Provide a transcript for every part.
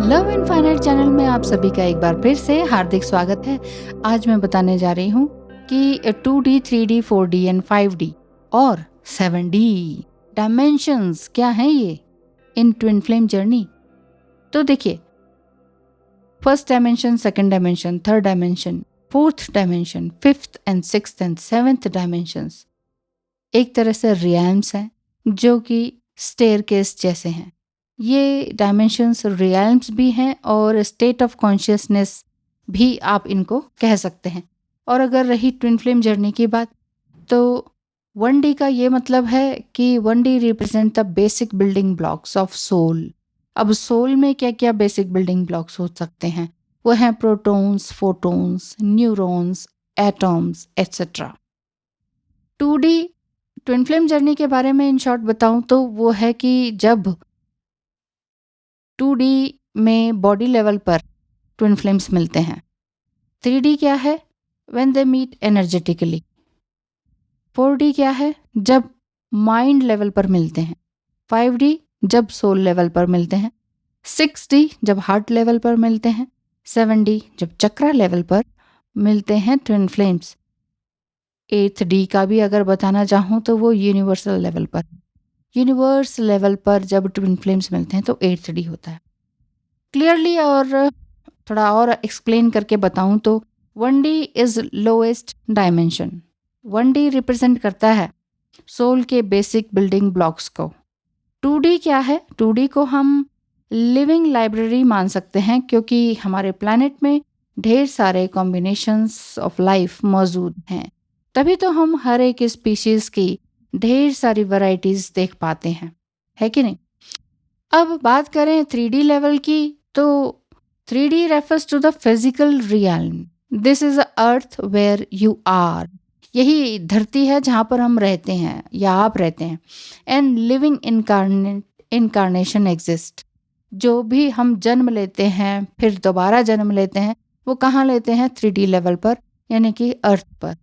Love infinite channel में आप सभी का एक बार फिर से हार्दिक स्वागत है। आज मैं बताने जा रही हूँ कि 2D, 3D, 4D and 5D और 7D डायमेंशंस क्या हैं ये इन ट्विन फ्लेम जर्नी। तो देखिए, first dimension, second dimension, third dimension, fourth dimension, fifth and sixth and seventh dimensions एक तरह से रियल्म्स हैं जो कि स्टेयरकेस जैसे हैं। ये डायमेंशंस रियल्म्स भी हैं और स्टेट ऑफ कॉन्शियसनेस भी आप इनको कह सकते हैं। और अगर रही ट्विन फ्लेम जर्नी की बात, तो 1D का ये मतलब है कि 1D represent the basic building blocks of soul. अब सोल में क्या क्या बेसिक बिल्डिंग ब्लॉक्स हो सकते हैं? वो हैं protons, photons, neurons, atoms etcetera. 2D twin flame journey के बारे में इन शॉर्ट बताऊं तो वो है कि जब 2D में बॉडी लेवल पर ट्विन फ्लेम्स मिलते हैं। 3D क्या है? When they meet energetically. 4D क्या है? जब माइंड लेवल पर मिलते हैं। 5D जब सोल लेवल पर मिलते हैं। 6D जब हार्ट लेवल पर मिलते हैं। 7D जब चक्रा लेवल पर मिलते हैं ट्विन फ्लेम्स। 8D का भी अगर बताना चाहूँ तो वो यूनिवर्सल लेवल पर। यूनिवर्स लेवल पर जब ट्विन फ्लेम्स मिलते हैं तो 8D होता है। क्लियरली और थोड़ा और एक्सप्लेन करके बताऊं तो 1D is lowest dimension. 1D represent करता है सोल के बेसिक बिल्डिंग ब्लॉक्स को। 2D क्या है? 2D को हम लिविंग लाइब्रेरी मान सकते हैं क्योंकि हमारे प्लैनेट में ढेर सारे कॉम्बिनेशंस ऑफ लाइफ मौजूद हैं। तभी तो हम हर एक स्पीशीज की ढेर सारी वैरायटीज देख पाते हैं, है कि नहीं? अब बात करें 3D लेवल की, तो 3D refers to the physical realm. This is the earth where you are. यही धरती है जहाँ पर हम रहते हैं या आप रहते हैं। And living incarnation exist. जो भी हम जन्म लेते हैं फिर दोबारा जन्म लेते हैं, वो कहाँ लेते हैं? 3D लेवल पर, यानी कि अर्थ पर।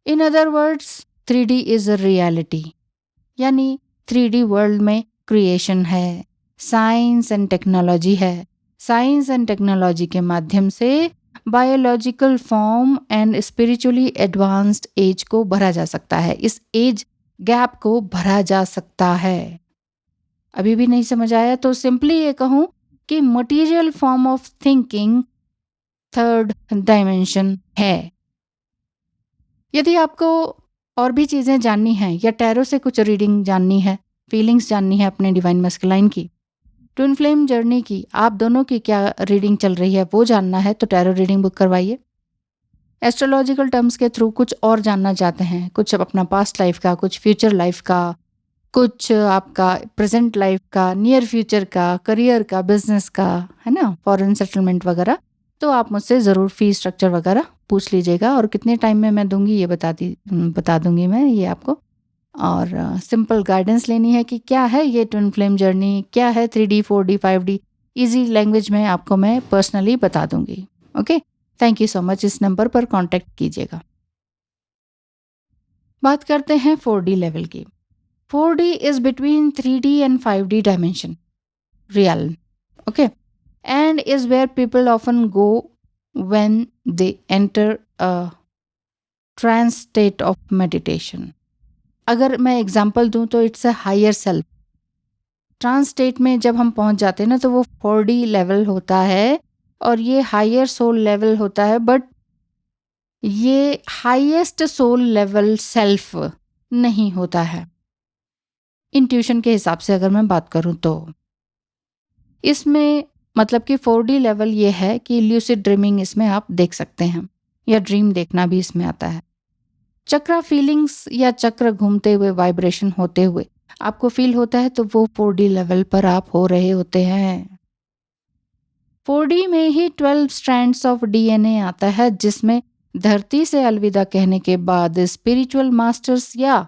In other words 3D is a reality, यानी 3D वर्ल्ड में क्रिएशन है, साइंस एंड टेक्नोलॉजी है। साइंस एंड टेक्नोलॉजी के माध्यम से biological form and spiritually advanced age को भरा जा सकता है। इस एज गैप को भरा जा सकता है। अभी भी नहीं समझ आया तो सिंपली ये कहूं कि material form of thinking third dimension है। यदि आपको और भी चीज़ें जाननी हैं या टैरो से कुछ रीडिंग जाननी है, फीलिंग्स जाननी है अपने डिवाइन मस्कुलाइन की, ट्विन फ्लेम जर्नी की, आप दोनों की क्या रीडिंग चल रही है वो जानना है, तो टैरो रीडिंग बुक करवाइए। एस्ट्रोलॉजिकल टर्म्स के थ्रू कुछ और जानना चाहते हैं, कुछ अपना पास्ट लाइफ का, कुछ फ्यूचर लाइफ का, कुछ आपका प्रेजेंट लाइफ का, नियर फ्यूचर का, करियर का, बिजनेस का, है ना, फॉरेन सेटलमेंट वगैरह, तो आप मुझसे ज़रूर फी स्ट्रक्चर वगैरह पूछ लीजिएगा और कितने टाइम में मैं दूंगी ये बता दूंगी मैं ये आपको। और सिंपल गाइडेंस लेनी है कि क्या है ये ट्विन फ्लेम जर्नी, क्या है 3D, 4D, 5D, easy language में आपको मैं पर्सनली बता दूंगी। Okay, thank you so much. इस नंबर पर कांटेक्ट कीजिएगा। बात करते हैं 4D लेवल की। 4D is between 3D and 5D dimension realm, okay, and is where people often go when they enter a trance state of meditation. अगर मैं example दूं तो it's a higher self. Trance state में जब हम पहुंच जाते हैं ना, तो वो 4D लेवल होता है और ये हायर सोल लेवल होता है, बट ये हाईएस्ट सोल लेवल सेल्फ नहीं होता है। इंट्यूशन के हिसाब से अगर मैं बात करूं तो इसमें मतलब कि 4D लेवल ये है कि ल्यूसिड ड्रीमिंग इसमें आप देख सकते हैं या ड्रीम देखना भी इसमें आता है। चक्रा फीलिंग्स या चक्र घूमते हुए, वाइब्रेशन होते हुए आपको फील होता है, तो वो 4D लेवल पर आप हो रहे होते हैं। 4D में ही 12 स्ट्रैंड्स ऑफ DNA आता है, जिसमें धरती से अलविदा कहने के बाद स्पिरिचुअल मास्टर्स या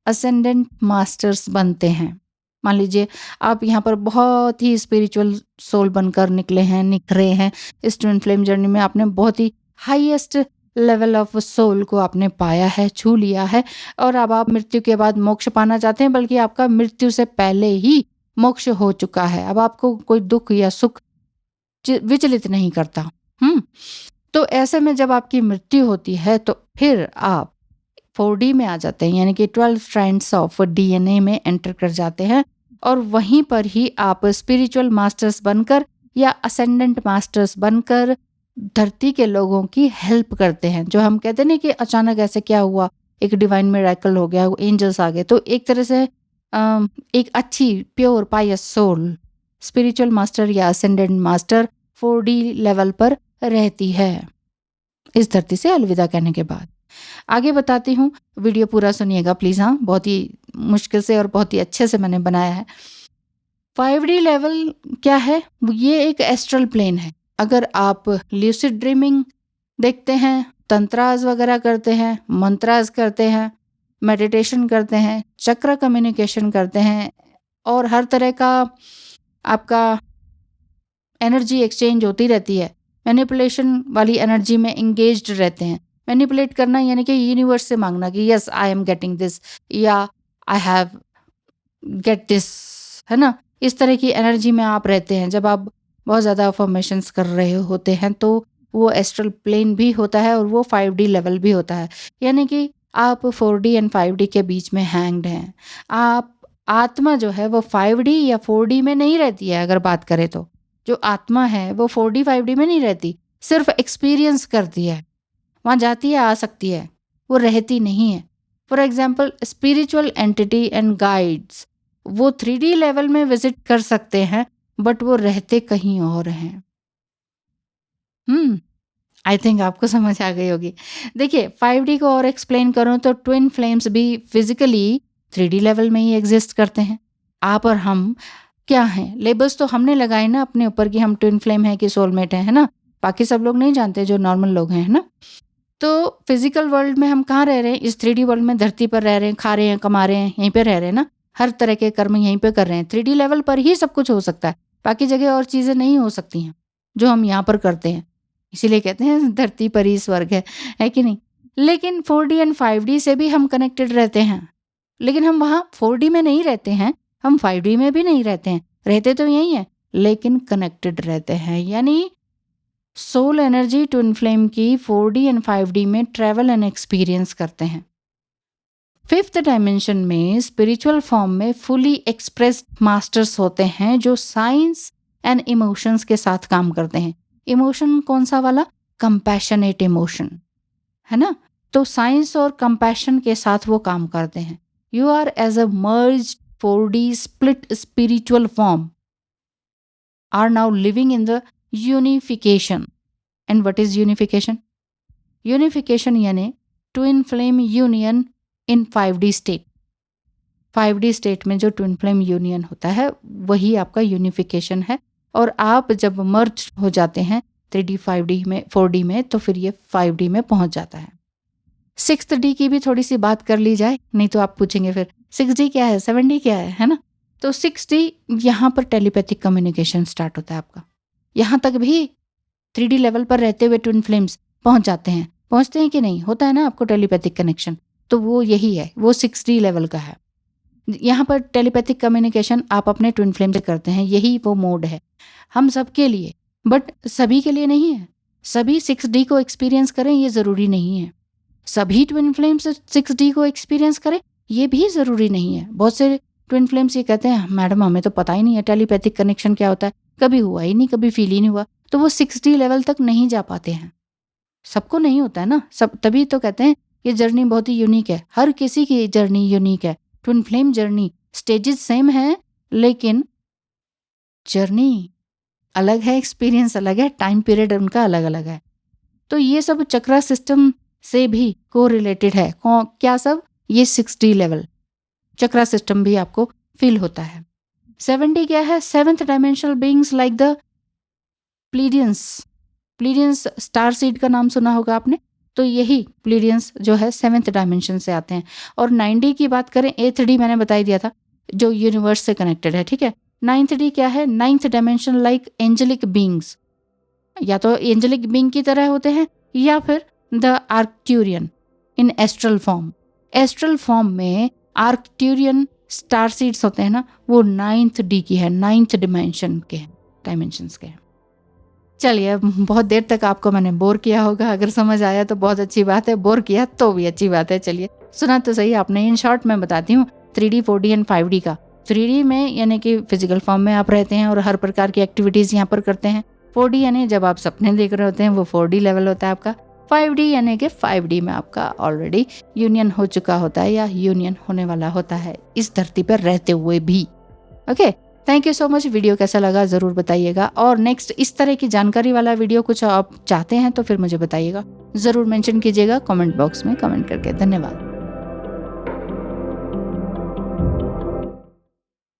असेंडेंट मास्टर्स बनते हैं। मान लीजिए आप यहाँ पर बहुत ही स्पिरिचुअल सोल बनकर निकले हैं, निखरे हैं इस ट्विन फ्लेम जर्नी में, आपने बहुत ही हाईएस्ट लेवल ऑफ सोल को आपने पाया है, छू लिया है, और अब आप मृत्यु के बाद मोक्ष पाना चाहते हैं, बल्कि आपका मृत्यु से पहले ही मोक्ष हो चुका है, अब आपको कोई दुख या सुख विचलित नहीं करता। तो ऐसे में जब आपकी मृत्यु होती है तो फिर आप 4D में आ जाते हैं, यानी कि 12 स्ट्रैंड्स ऑफ DNA में एंटर कर जाते हैं और वहीं पर ही आप स्पिरिचुअल मास्टर्स बनकर या असेंडेंट मास्टर्स बनकर धरती के लोगों की हेल्प करते हैं। जो हम कहते हैं ना कि अचानक ऐसे क्या हुआ, एक डिवाइन मिरेकल हो गया, एंजल्स आ गए, तो एक तरह से एक अच्छी प्योर पायस सोल स्पिरिचुअल मास्टर या असेंडेंट मास्टर 4D लेवल पर रहती है इस धरती से अलविदा कहने के बाद। आगे बताती हूँ, वीडियो पूरा सुनिएगा प्लीज। हाँ, बहुत ही मुश्किल से और बहुत ही अच्छे से मैंने बनाया है। 5D लेवल क्या है? ये एक एस्ट्रल प्लेन है। अगर आप ल्यूसिड ड्रीमिंग देखते हैं, तंत्राज वगैरह करते हैं, मंत्राज करते हैं, मेडिटेशन करते हैं, चक्र कम्युनिकेशन करते हैं और हर तरह का आपका एनर्जी एक्सचेंज होती रहती है, मैनिपुलेशन वाली एनर्जी में इंगेज्ड रहते हैं। मैनिपुलेट करना यानी कि यूनिवर्स से मांगना कि yes I am getting this या आई हैव गेट दिस, है ना। इस तरह की एनर्जी में आप रहते हैं। जब आप बहुत ज़्यादा अफर्मेशंस कर रहे होते हैं तो वो एस्ट्रल प्लेन भी होता है और वो 5D लेवल भी होता है, यानी कि आप 4D एंड 5D के बीच में हैंग्ड हैं। आप आत्मा जो है वो 5D या 4D में नहीं रहती है। अगर बात करें तो जो आत्मा है वो 4D 5D में नहीं रहती, सिर्फ एक्सपीरियंस करती है, वहाँ जाती है आ सकती है, वो रहती नहीं है। For example spiritual entity and guides वो 3D लेवल में विजिट कर सकते हैं बट वो रहते कहीं और हैं। आई थिंक आपको समझ आ गई होगी। देखिए 5D को और एक्सप्लेन करूं तो ट्विन फ्लेम्स भी फिजिकली 3D लेवल में ही एग्जिस्ट करते हैं। आप और हम क्या हैं, लेबल्स तो हमने लगाए ना अपने ऊपर कि हम ट्विन फ्लेम है कि सोलमेट है ना। बाकी सब लोग नहीं जानते, जो नॉर्मल लोग हैं, है ना। तो फिजिकल वर्ल्ड में हम कहाँ रह रहे हैं? इस 3D वर्ल्ड में धरती पर रह रहे हैं, खा रहे हैं, कमा रहे हैं, यहीं पे रह रहे हैं ना। हर तरह के कर्म यहीं पे कर रहे हैं। 3D लेवल पर ही सब कुछ हो सकता है, बाकी जगह और चीजें नहीं हो सकती हैं जो हम यहाँ पर करते हैं। इसीलिए कहते हैं धरती पर ही स्वर्ग है कि नहीं। लेकिन 4D एंड 5D से भी हम कनेक्टेड रहते हैं, लेकिन हम वहाँ 4D में नहीं रहते हैं, हम 5D में भी नहीं रहते हैं। रहते तो यही है लेकिन कनेक्टेड रहते हैं, यानी सोल एनर्जी ट्विन फ्लेम की 4D एंड 5D में ट्रेवल एंड एक्सपीरियंस करते हैं। 5th डायमेंशन में स्पिरिचुअल फॉर्म में फुली एक्सप्रेस्ड मास्टर्स होते हैं जो साइंस एंड इमोशंस के साथ काम करते हैं। इमोशन कौन सा वाला? कंपैशनेट इमोशन, है ना। तो साइंस और कंपैशन के साथ वो काम करते हैं। You are as a merged 4D split spiritual form are now living in the unification. And what is unification? Unification यानी twin flame union in 5D state. 5D state में जो ट्विन फ्लेम यूनियन होता है वही आपका unification है। और आप जब मर्ज हो जाते हैं 3D 5D में 4D में तो फिर ये 5D में पहुंच जाता है। 6th D की भी थोड़ी सी बात कर ली जाए, नहीं तो आप पूछेंगे फिर 6D क्या है, 7D क्या है ना। तो 6D यहाँ पर टेलीपैथिक कम्युनिकेशन स्टार्ट होता है आपका। यहाँ तक भी 3D लेवल पर रहते हुए ट्विन फ्लेम्स पहुंच जाते हैं। पहुंचते हैं कि नहीं? होता है ना आपको टेलीपैथिक कनेक्शन, तो वो यही है, वो 6D लेवल का है। यहाँ पर टेलीपैथिक कम्युनिकेशन आप अपने ट्विन फ्लेम से करते हैं, यही वो मोड है हम सबके लिए, बट सभी के लिए नहीं है। सभी 6D को एक्सपीरियंस करें ये ज़रूरी नहीं है, सभी ट्विन फ्लेम्स 6D को एक्सपीरियंस करें ये भी ज़रूरी नहीं है। बहुत से ट्विन फ्लेम्स ये कहते हैं मैडम हमें तो पता ही नहीं है टेलीपैथिक कनेक्शन क्या होता है, कभी हुआ ही नहीं, कभी फील ही नहीं हुआ, तो वो 6D लेवल तक नहीं जा पाते हैं। सबको नहीं होता है ना, सब तभी तो कहते हैं ये जर्नी बहुत ही यूनिक है। हर किसी की जर्नी यूनिक है। Twin flame journey stages same है लेकिन जर्नी अलग है, एक्सपीरियंस अलग है, टाइम पीरियड उनका अलग अलग है। तो ये सब चक्रा सिस्टम से भी को रिलेटेड है। क्या सब? ये 6D लेवल चक्रा सिस्टम भी आपको फील होता है। 7D क्या है? 7th dimensional beings like the Pleiadians. Pleiadians star seed का नाम सुना होगा आपने, तो यही प्लीडियंस जो है 7th डायमेंशन से आते हैं। और 9D की बात करें, 8th D मैंने बता ही दिया था जो यूनिवर्स से कनेक्टेड है, ठीक है। 9th D क्या है? 9th dimension like angelic beings, या तो एंजेलिक बीइंग की तरह होते हैं या फिर the Arcturian in astral form. Astral form में आर्कट्यूरियन स्टार सीड्स होते हैं ना, वो 9th डी की है, 9th डिमेंशन के हैं, डायमेंशंस के हैं। चलिए, बहुत देर तक आपको मैंने बोर किया होगा, अगर समझ आया तो बहुत अच्छी बात है, बोर किया तो भी अच्छी बात है। चलिए, सुना तो सही आपने। इन शॉर्ट मैं बताती हूँ 3D 4D एंड 5D का। 3D में यानी कि फिजिकल फॉर्म में आप रहते हैं और हर प्रकार की एक्टिविटीज़ यहाँ पर करते हैं। 4D यानी जब आप सपने देख रहे होते हैं, वो 4D लेवल होता है आपका। 5D यानी कि 5D में आपका ऑलरेडी यूनियन हो चुका होता है या यूनियन होने वाला होता है इस धरती पर रहते हुए भी। Okay, thank you so much. Video कैसा लगा ज़रूर बताइएगा, और नेक्स्ट इस तरह की जानकारी वाला वीडियो कुछ आप चाहते हैं तो फिर मुझे बताइएगा, ज़रूर मेंशन कीजिएगा कमेंट बॉक्स में कमेंट करके। धन्यवाद।